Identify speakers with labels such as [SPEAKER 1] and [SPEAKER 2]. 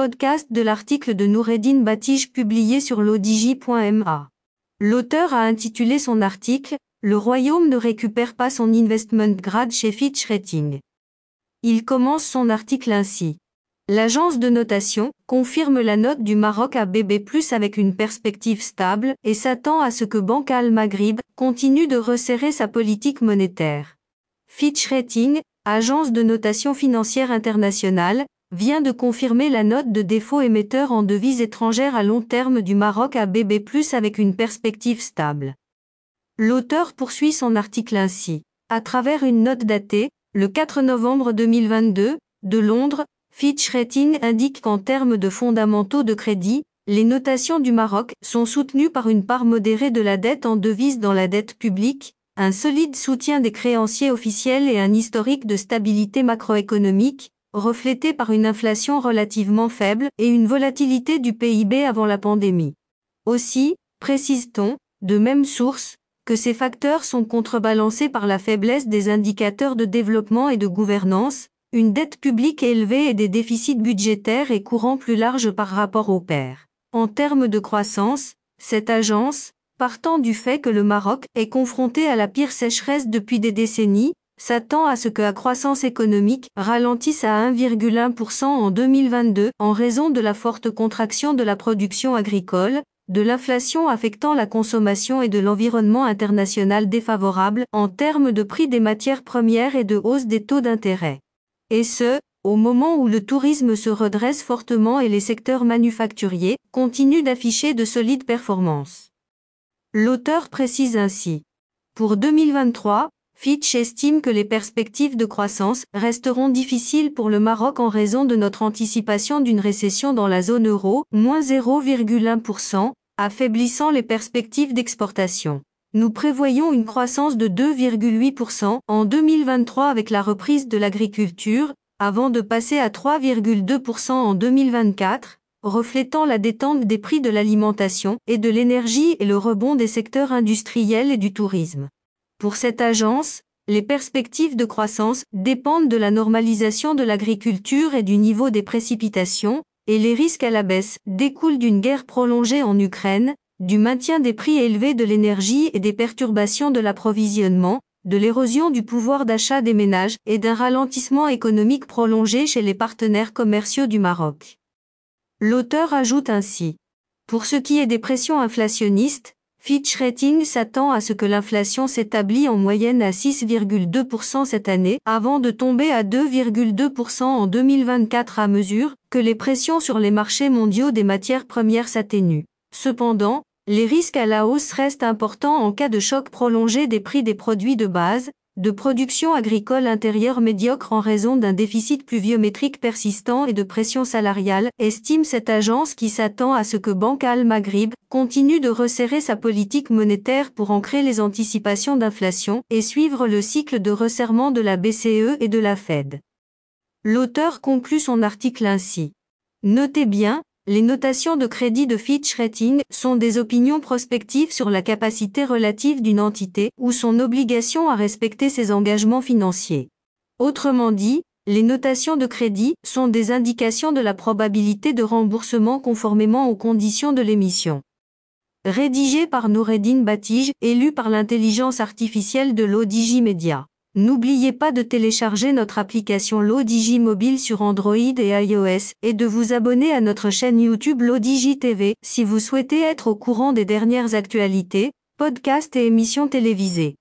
[SPEAKER 1] podcast de l'article de Noureddine Batij publié sur l'odj.ma. L'auteur a intitulé son article « Le Royaume ne récupère pas son investment grade chez Fitch Ratings ». Il commence son article ainsi. L'agence de notation confirme la note du Maroc à BB+ avec une perspective stable et s'attend à ce que Banque Al Maghrib continue de resserrer sa politique monétaire. Fitch Ratings, agence de notation financière internationale, vient de confirmer la note de défaut émetteur en devises étrangères à long terme du Maroc à BB+ avec une perspective stable. L'auteur poursuit son article ainsi. À travers une note datée, le 4 novembre 2022, de Londres, Fitch Ratings indique qu'en termes de fondamentaux de crédit, les notations du Maroc sont soutenues par une part modérée de la dette en devises dans la dette publique, un solide soutien des créanciers officiels et un historique de stabilité macroéconomique, reflété par une inflation relativement faible et une volatilité du PIB avant la pandémie. Aussi, précise-t-on, de même source, que ces facteurs sont contrebalancés par la faiblesse des indicateurs de développement et de gouvernance, une dette publique élevée et des déficits budgétaires et courants plus larges par rapport aux pairs. En termes de croissance, cette agence, partant du fait que le Maroc est confronté à la pire sécheresse depuis des décennies, s'attend à ce que la croissance économique ralentisse à 1,1% en 2022 en raison de la forte contraction de la production agricole, de l'inflation affectant la consommation et de l'environnement international défavorable en termes de prix des matières premières et de hausse des taux d'intérêt. Et ce, au moment où le tourisme se redresse fortement et les secteurs manufacturiers continuent d'afficher de solides performances. L'auteur précise ainsi. Pour 2023, Fitch estime que les perspectives de croissance resteront difficiles pour le Maroc en raison de notre anticipation d'une récession dans la zone euro, moins 0,1%, affaiblissant les perspectives d'exportation. Nous prévoyons une croissance de 2,8% en 2023 avec la reprise de l'agriculture, avant de passer à 3,2% en 2024, reflétant la détente des prix de l'alimentation et de l'énergie et le rebond des secteurs industriels et du tourisme. Pour cette agence, les perspectives de croissance dépendent de la normalisation de l'agriculture et du niveau des précipitations, et les risques à la baisse découlent d'une guerre prolongée en Ukraine, du maintien des prix élevés de l'énergie et des perturbations de l'approvisionnement, de l'érosion du pouvoir d'achat des ménages et d'un ralentissement économique prolongé chez les partenaires commerciaux du Maroc. L'auteur ajoute ainsi. Pour ce qui est des pressions inflationnistes, Fitch Ratings s'attend à ce que l'inflation s'établit en moyenne à 6,2% cette année, avant de tomber à 2,2% en 2024 à mesure que les pressions sur les marchés mondiaux des matières premières s'atténuent. Cependant, les risques à la hausse restent importants en cas de choc prolongé des prix des produits de base, de production agricole intérieure médiocre en raison d'un déficit pluviométrique persistant et de pression salariale, estime cette agence qui s'attend à ce que Banque Al Maghrib continue de resserrer sa politique monétaire pour ancrer les anticipations d'inflation et suivre le cycle de resserrement de la BCE et de la Fed. L'auteur conclut son article ainsi. Notez bien, les notations de crédit de Fitch Ratings sont des opinions prospectives sur la capacité relative d'une entité ou son obligation à respecter ses engagements financiers. Autrement dit, les notations de crédit sont des indications de la probabilité de remboursement conformément aux conditions de l'émission. Rédigé par Noureddine Batij et lu par l'intelligence artificielle de l'ODJ Media. N'oubliez pas de télécharger notre application l'ODJ mobile sur Android et iOS et de vous abonner à notre chaîne YouTube l'ODJ TV si vous souhaitez être au courant des dernières actualités, podcasts et émissions télévisées.